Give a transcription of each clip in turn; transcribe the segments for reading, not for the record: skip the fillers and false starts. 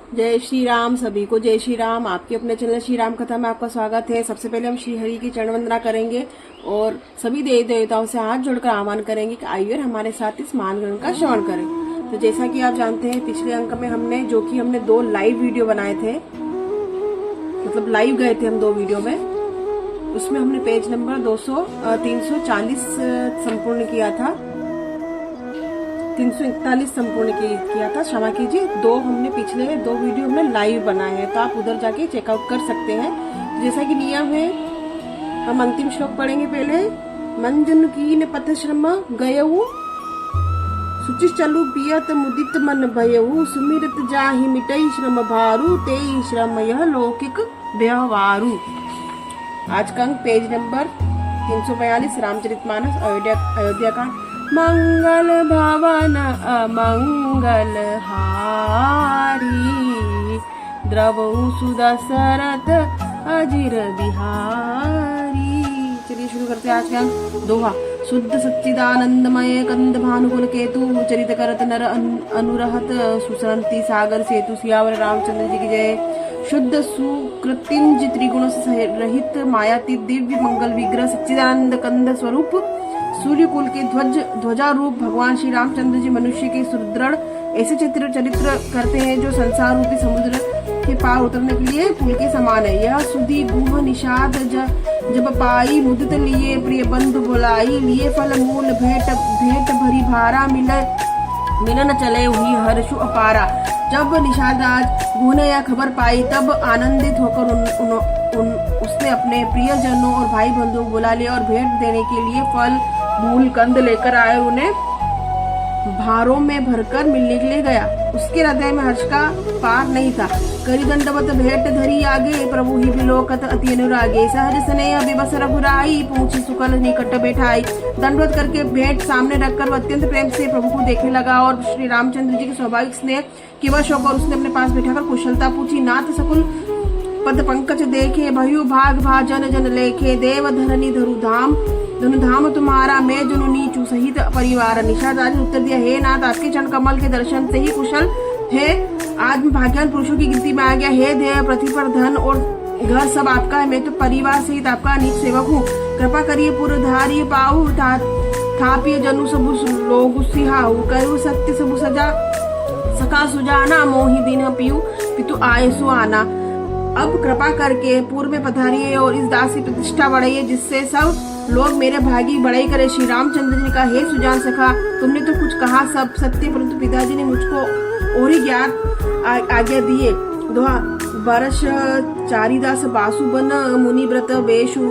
जय श्री राम। सभी को जय श्री राम। आपके अपने चैनल श्री राम कथा में आपका स्वागत है। सबसे पहले हम श्री हरि की चरण वंदना करेंगे और सभी देवी देवताओं से हाथ जोड़कर आह्वान करेंगे कि आइए हमारे साथ इस महान ग्रंथ का श्रवण करें। तो जैसा कि आप जानते हैं, पिछले अंक में हमने 2 लाइव वीडियो बनाए थे, मतलब लाइव गए थे हम 2 वीडियो में। उसमें हमने पेज नंबर 340 संपूर्ण किया था, 341 संपूर्ण किया था, क्षमा कीजिए। हमने पिछले 2 वीडियो हमने लाइव बनाए हैं, तो आप उधर जाके चेकआउट कर सकते हैं। जैसा कि नियम है, हम अंतिम श्लोक पढ़ेंगे। पहले मंजन कीन पथ श्रम गयऊ, सुचि चलु पियत मुदित मन भयऊ, सुमिरत जाहि मिटई श्रम भारू, तेई श्रम यह लौकिक व्यवहारू। आज का अंक पेज नंबर 342 रामचरितमानस अयोध्या का। मंगल भवन अमंगल हारी, द्रवहु सुदशरथ अजिर बिहारी। चलिए शुरू करते हैं आज का दोहा। शुद्ध सच्चिदानंदमय कंद भानुकुल केतु, चरित करत नर अनुरहत, सुसरंती सागर सेतु, सियावर रामचंद्र जी की जय। शुद्ध सुकृतिंज त्रिगुण रहित, मायातीत दिव्य मंगल विग्रह, सच्चिदानंद कंद स्वरूप, सूर्य कुल के ध्वजा रूप भगवान श्री रामचंद्र जी मनुष्य के सुदृढ़ ऐसे चरित्र करते हैं जो संसार रूपी समुद्र के पार उतरने के लिए पुल के समान है। यह सुधी गुह निषाद जब पाई, मुदित लिए प्रिय बंधु बुलाई, लिए फल मूल भेंट भरी भारा, मिलन चले हुई हर्षु अपारा। जब निषाद राज गुह ने यह खबर पाई, तब आनंदित होकर उसने अपने प्रियजनों और भाई बंधुओं को बुला लिया और भेंट देने के लिए फल मूल कंद लेकर आए। उन्हें भारों में भरकर मिलने के लिए गया। उसके हृदय में हर्ष का पार नहीं था। करी दंडवत भेंट धरी आगे, प्रभु ही बिलोकत अति अनुरागे, सहज स्नेह विवस रघुराई, पूछी सुकल निकट बैठाई। दंडवत करके भेंट सामने रखकर वह अत्यंत प्रेम से प्रभु को देखने लगा और श्री रामचंद्र जी के स्वाभाविक स्नेह के वश होकर उसने अपने पास बैठाकर कुशलता पूछी। नाथ सकुल पद पंकज देखे, भयु भाग भाजन जन लेखे, देव धरनी धरु धाम तुम्हारा, मैं जनु नीचू सहित परिवार। निषाद राज ने उत्तर दिया, हे नाथ, आपके चरण कमल के दर्शन से ही कुशल है। आज मैं भाग्यवान पुरुषों की गिनती में आ गया। हे देव, पृथ्वी पर धन और घर सब आपका है, मैं तो परिवार सहित आपका अनेक सेवक हूँ। कृपा करिए पुरधारी पाऊ, थापिय जनु सबु लोग सिहाऊ, करु सत्य सबु सजा सका सुजाना, मोहि दिन पियु पितु आए सुहाना। अब कृपा करके पूर्व में पधारिए और इस दास की प्रतिष्ठा बढ़ाइए, जिससे सब लोग मेरे भागी बढ़ाई करे। श्री रामचंद्र जी ने कहा, हे सुजान सखा, तुमने तो कुछ कहा सब सत्य, परंतु पिताजी ने मुझको और ही ज्ञान आज्ञा दिए। दोहा। वर्ष चारिदास बासु बन, मुनि व्रत वेशु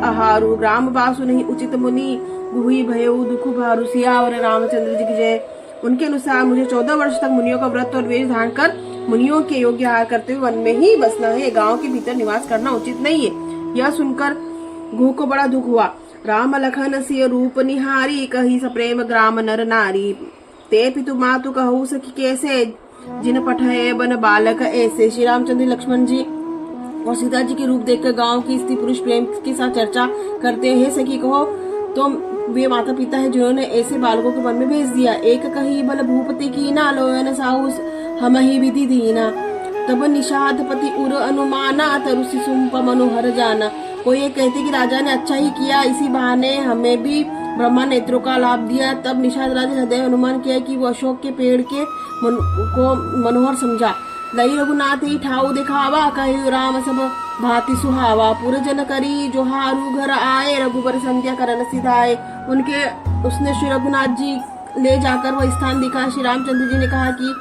आहारु, ग्राम बासु नहीं उचित मुनि, गुही भयउ दुख भारु, सियावर रामचंद्र जी की जय। उनके अनुसार मुझे 14 वर्ष तक मुनियों का व्रत और वेश धारण कर मुनियों के योग्य आहार करते हुए वन में ही बसना है, गांव के भीतर निवास करना उचित नहीं है। यह सुनकर गुह को बड़ा दुख हुआ। राम लखन सिय रूप निहारी, कही सप्रेम ग्राम नर नारी, ते पितु मातु कहू सखी कैसे, जिन पठे बन बालक ऐसे। श्री रामचंद्र लक्ष्मण जी और सीता जी के रूप देखकर गांव की स्त्री पुरुष प्रेम के साथ चर्चा करते हैं। सखी कहो तो वे माता पिता है जिन्होंने ऐसे बालकों को वन में भेज दिया। एक कही बल भूपति की ना, लोयन साहू हम ही विधि दीना, तब निषाद पति उर अनुमाना, तरुषि सुम्प मनोहर जाना। कोई ये कहते कि राजा ने अच्छा ही किया, इसी बहाने हमें भी ब्रह्मा नेत्रों का लाभ दिया। तब निषाद राजा ने हृदय अनुमान किया कि वो अशोक के पेड़ के को मनोहर समझा। लई रघुनाथ ही ठाऊ दिखावा, कही राम सब भांति सुहावा, पुरजन करी जोहारू घर आए, रघुबर संध्या करन सिधाए। उसने श्री रघुनाथ जी ले जाकर वह स्थान दिखा। श्री रामचंद्र जी ने कहा कि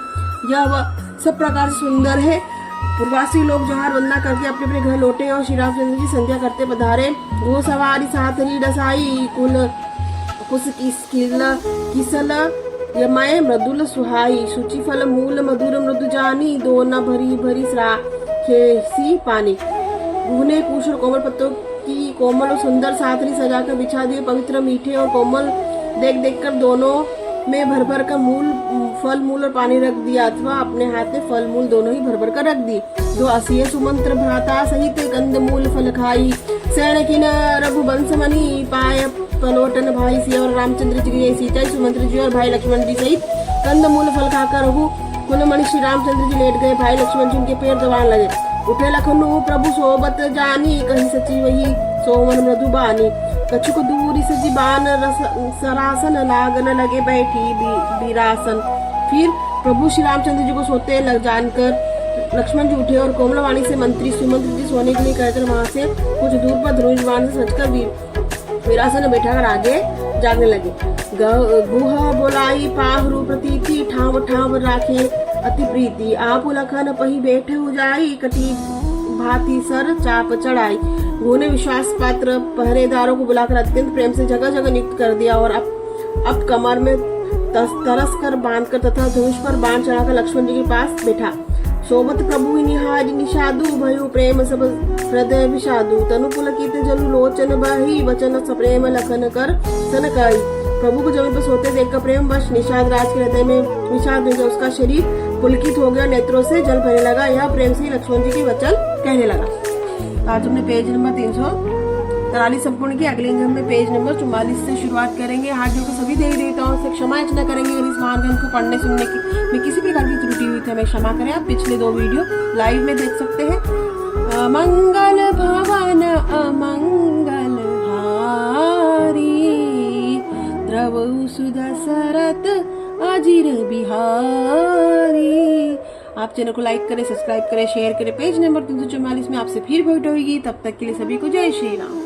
यह वह सब प्रकार से सुंदर है। पूर्वासी लोग जोहार वंदना करके अपने अपने घर लौटे और श्री रामचंद्र जी संध्या करते पधारे। वो सवारी साथरी डसाई, कुल कुश किसल यमय मृदुल सुहाई, सुचि फल मूल मधुर मृदु जानी, दो न भरी भरी खेसी पानी। गुह ने कुश और कोमल पत्तों की कोमल और सुंदर साथरी सजाकर बिछा दिए। पवित्र मीठे और कोमल देख कर दोनों में भर भर कर फल मूल और पानी रख दिया, अथवा अपने हाथ में फल मूल दोनों ही भर भर कर रख दी। दो असिय सुमंत्र भ्राता सहित कंद मूल फल खाई, सैन किन रघुवंश मणि पाय पलोटन भाई सिया और रामचंद्र जी, सीता सुमंत्र जी और भाई लक्ष्मण जी सहित कंद मूल फल खाकर कुलमणि श्री रामचंद्र जी लेट गए, भाई लक्ष्मण जी उनके पैर दबाने लगे। उठे लखनऊ प्रभु सोबत जानी, कहीं सची वही सोमन मृदु बानी। कछुक दूरी सजी बान सरासन, लागन लगे बैठी बीरासन। फिर प्रभु श्री रामचंद्र जी को सोते लग जानकर लक्ष्मण जी उठे और कोमलवाणी से मंत्री सुमंत्र जी सोने के लिए कहकर वहां से कुछ दूर पर धनुष बाण से सचकर वीरासन में बैठाकर आगे जागने लगे। गुहा बोलाई पाहरु प्रतीति, ठाव ठाव राखे अति प्रीति। आप लखन पही बैठे हो जाई, कटी भांति सर चाप चढ़ाई। गुह ने विश्वास पात्र पहरेदारों को बुलाकर अत्यंत प्रेम से जगह जगह नियुक्त कर दिया और अब कमर में तरस कर बांधकर तथा धनुष पर बाण चढ़ाकर लक्ष्मण जी के पास बैठा। सोबत प्रभु निहारी निषादु, भयो प्रेम सब हृदय विषादु। तनु पुलकित जनु लोचन बही, वचन सप्रेम लखन कर सनकाई। प्रभु को जमीन पर सोते देखकर प्रेम वश निषाद राज के हृदय में विषाद हो गया। उसका शरीर पुलकित हो गया, नेत्रों से जल बहने लगा। यह प्रेम से लक्ष्मण जी के वचन कहने लगा। आज हमने पेज नंबर 343 संपूर्ण की। अगले हम पेज नंबर 44 से शुरुआत करेंगे। हाथ जोड़कर सभी देवी देवताओं से क्षमा याचना करेंगे अगर इस महान ग्रंथ को पढ़ने सुनने की में किसी प्रकार की त्रुटि हुई तो हमें क्षमा करें। आप पिछले 2 वीडियो लाइव में देख सकते हैं। अमंगल भवन अमंगल हारी, द्रवहु सुदशरथ अजिर बिहारी। आप चैनल को लाइक करें, सब्सक्राइब करें, शेयर करें। पेज नंबर 344 में आपसे फिर भेंट होगी। तब तक के लिए सभी को जय श्री राम।